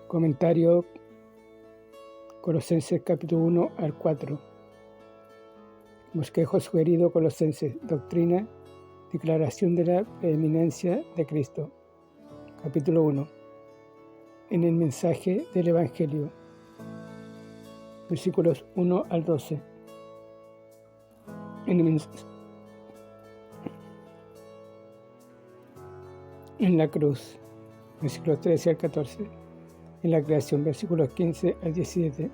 Comentario Colosenses capítulo 1 al 4. Bosquejo sugerido Colosenses. Doctrina, declaración de la preeminencia de Cristo. Capítulo 1. En el mensaje del Evangelio. Versículos 1 al 12. En la cruz. Versículos 13 al 14. En la creación, versículos 15 al 17.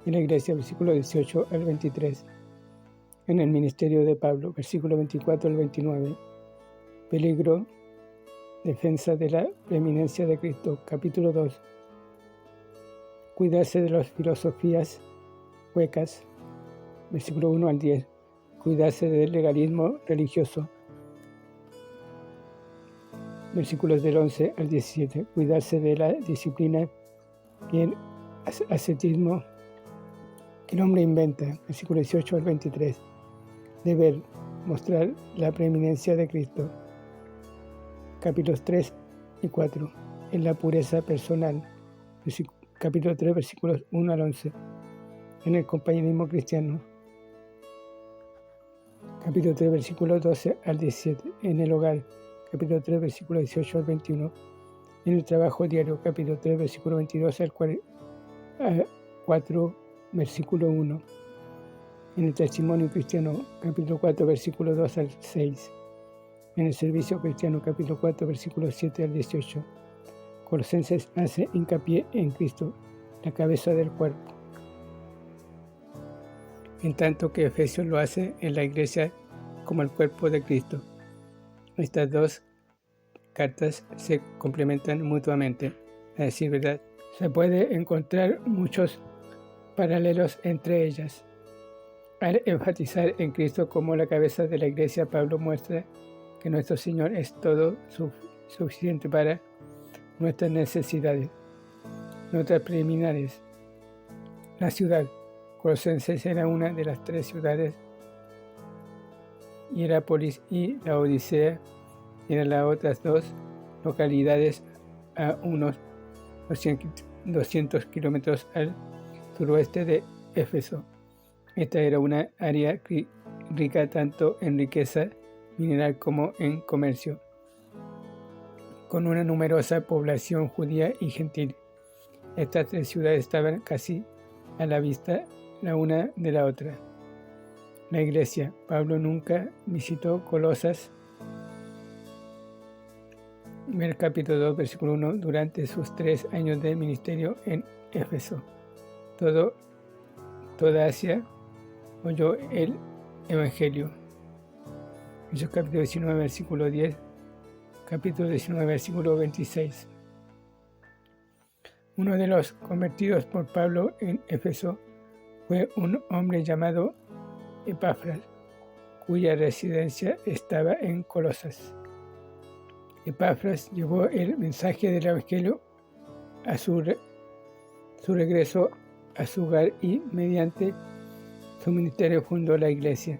En la iglesia, versículos 18 al 23. En el ministerio de Pablo, versículo 24 al 29. Peligro, defensa de la preeminencia de Cristo, capítulo 2. Cuidarse de las filosofías huecas, versículo 1 al 10. Cuidarse del legalismo religioso, versículos del 11 al 17. Cuidarse de la disciplina y el ascetismo que el hombre inventa, versículo 18 al 23. Deber, mostrar la preeminencia de Cristo, capítulos 3 y 4. En la pureza personal, capítulo 3, versículos 1 al 11. En el compañerismo cristiano, capítulo 3, versículos 12 al 17. En el hogar, capítulo 3, versículo 18 al 21. En el trabajo diario, capítulo 3, versículo 22 al 4, versículo 1. En el testimonio cristiano, capítulo 4, versículo 2 al 6. En el servicio cristiano, capítulo 4, versículo 7 al 18. Colosenses hace hincapié en Cristo, la cabeza del cuerpo, en tanto que Efesios lo hace en la iglesia como el cuerpo de Cristo. Estas dos cartas se complementan mutuamente. A decir verdad, se puede encontrar muchos paralelos entre ellas. Al enfatizar en Cristo como la cabeza de la iglesia, Pablo muestra que nuestro Señor es todo suficiente para nuestras necesidades. Notas preliminares. La ciudad. Colosenses era una de las tres ciudades. Hierápolis y la Odisea eran las otras dos localidades a unos 200 kilómetros al suroeste de Éfeso. Esta era una área rica tanto en riqueza mineral como en comercio, con una numerosa población judía y gentil. Estas tres ciudades estaban casi a la vista la una de la otra. La iglesia. Pablo nunca visitó Colosas. Ver capítulo 2, versículo 1, durante sus 3 años de ministerio en Éfeso. Toda Asia oyó el Evangelio. Hechos capítulo 19, versículo 10, capítulo 19, versículo 26. Uno de los convertidos por Pablo en Éfeso fue un hombre llamado Epafras, cuya residencia estaba en Colosas. Epafras llevó el mensaje del Evangelio a su regreso a su hogar y mediante su ministerio fundó la iglesia.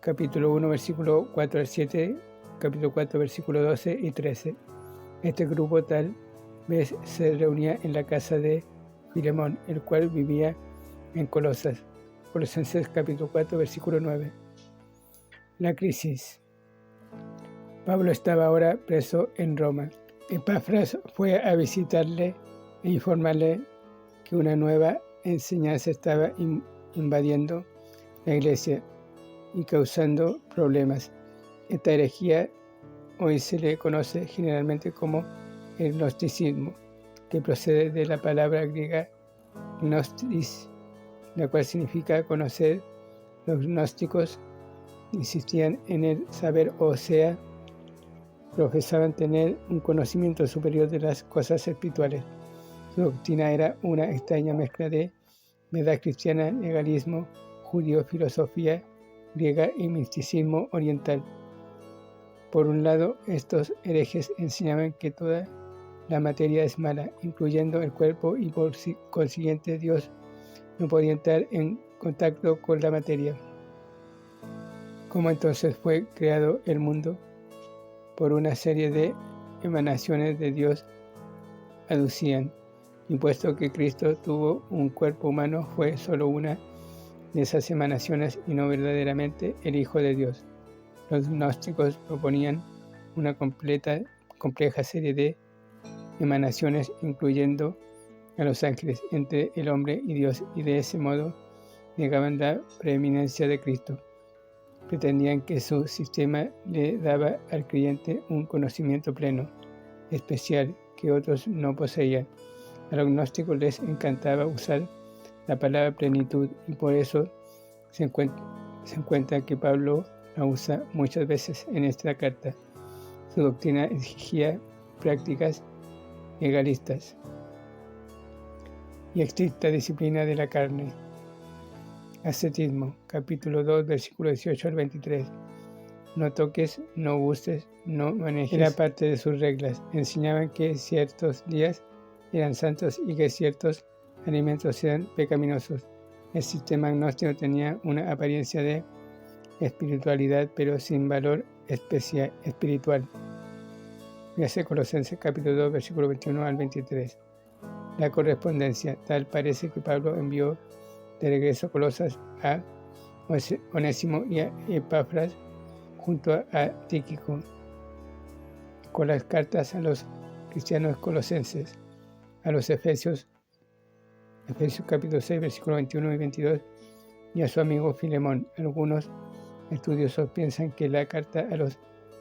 Capítulo 1, versículo 4 al 7, capítulo 4, versículo 12 y 13. Este grupo tal vez se reunía en la casa de Filemón, el cual vivía en Colosas. Colosenses capítulo 4, versículo 9. La crisis. Pablo estaba ahora preso en Roma. Epafras fue a visitarle e informarle que una nueva enseñanza estaba invadiendo la iglesia y causando problemas. Esta herejía hoy se le conoce generalmente como el gnosticismo, que procede de la palabra griega gnostis, la cual significa conocer. Los gnósticos insistían en el saber, o sea, profesaban tener un conocimiento superior de las cosas espirituales. Su doctrina era una extraña mezcla de verdad cristiana, legalismo judío, filosofía griega y misticismo oriental. Por un lado, estos herejes enseñaban que toda la materia es mala, incluyendo el cuerpo, y por consiguiente Dios no podía entrar en contacto con la materia. ¿Cómo entonces fue creado el mundo? Por una serie de emanaciones de Dios aducían, y puesto que Cristo tuvo un cuerpo humano, fue solo una de esas emanaciones y no verdaderamente el Hijo de Dios. Los gnósticos proponían una compleja serie de emanaciones, incluyendo a los ángeles, entre el hombre y Dios, y de ese modo negaban la preeminencia de Cristo. Pretendían que su sistema le daba al creyente un conocimiento pleno, especial, que otros no poseían. A los gnósticos les encantaba usar la palabra plenitud, y por eso se encuentra que Pablo la usa muchas veces en esta carta. Su doctrina exigía prácticas legalistas y estricta disciplina de la carne. Ascetismo, capítulo 2, versículo 18 al 23. No toques, no gustes, no manejes. Era parte de sus reglas. Enseñaban que ciertos días eran santos y que ciertos alimentos eran pecaminosos. El sistema gnóstico tenía una apariencia de espiritualidad, pero sin valor espiritual. Fíjese Colosenses capítulo 2, versículo 21 al 23. La correspondencia. Tal parece que Pablo envió de regreso a Colosas a Onésimo y a Epafras junto a Tíquico con las cartas a los cristianos colosenses, a los Efesios capítulo 6, versículo 21 y 22, y a su amigo Filemón. Algunos estudiosos piensan que la carta a los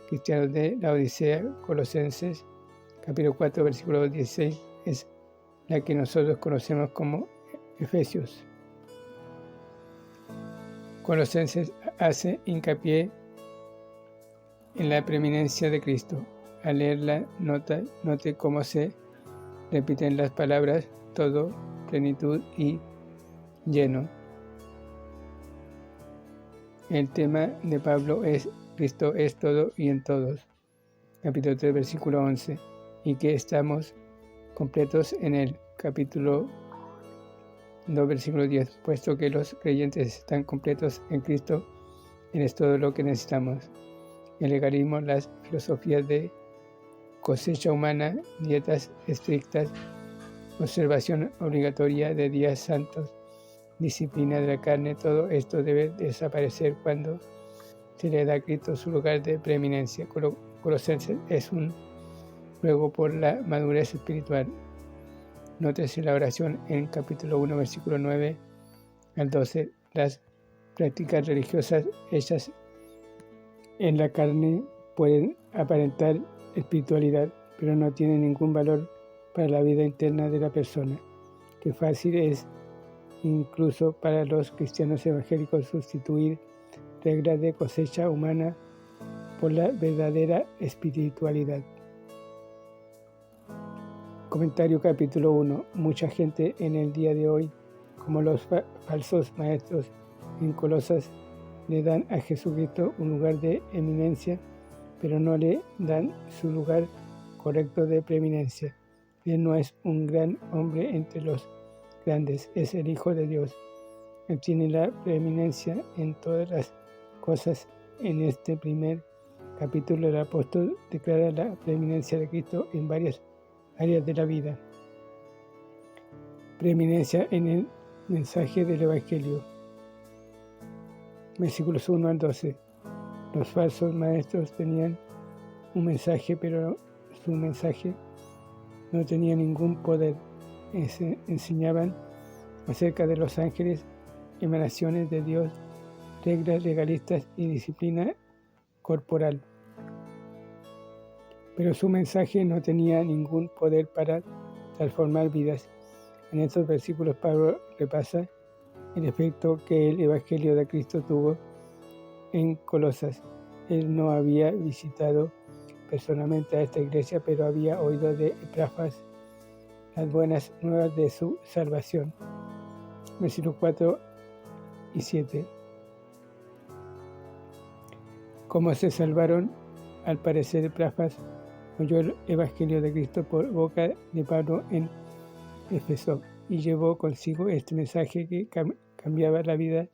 cristianos de la Odisea, Colosenses, capítulo 4, versículo 16, es la que nosotros conocemos como Efesios. Colosenses hace hincapié en la preeminencia de Cristo. Al leerla, note cómo se repiten las palabras todo, plenitud y lleno. El tema de Pablo es Cristo es todo y en todos, capítulo 3, versículo 11, y que estamos completos en él, capítulo 2, versículo 10, puesto que los creyentes están completos en Cristo, Él es todo lo que necesitamos. El legalismo, las filosofías de cosecha humana, dietas estrictas, observación obligatoria de días santos, disciplina de la carne, todo esto debe desaparecer cuando se le da a Cristo su lugar de preeminencia. Colosenses es un ruego por la madurez espiritual. Nótese la oración en capítulo 1, versículo 9 al 12. Las prácticas religiosas hechas en la carne pueden aparentar espiritualidad, pero no tienen ningún valor para la vida interna de la persona. Qué fácil es, incluso para los cristianos evangélicos, sustituir reglas de cosecha humana por la verdadera espiritualidad. Comentario capítulo 1. Mucha gente en el día de hoy, como los falsos maestros en Colosas, le dan a Jesucristo un lugar de eminencia, pero no le dan su lugar correcto de preeminencia. Él no es un gran hombre entre los grandes, es el Hijo de Dios. Él tiene la preeminencia en todas las cosas. En este primer capítulo el apóstol declara la preeminencia de Cristo en varias áreas de la vida. Preeminencia en el mensaje del Evangelio. Versículos 1 al 12. Los falsos maestros tenían un mensaje, pero su mensaje no tenía ningún poder. Enseñaban acerca de los ángeles, emanaciones de Dios, reglas legalistas y disciplina corporal. Pero su mensaje no tenía ningún poder para transformar vidas. En estos versículos Pablo repasa el efecto que el Evangelio de Cristo tuvo en Colosas. Él no había visitado personalmente a esta iglesia, pero había oído de Epafras las buenas nuevas de su salvación. Versículos 4 y 7. ¿Cómo se salvaron? Al parecer Epafras oyó el Evangelio de Cristo por boca de Pablo en Éfeso y llevó consigo este mensaje que cambiaba la vida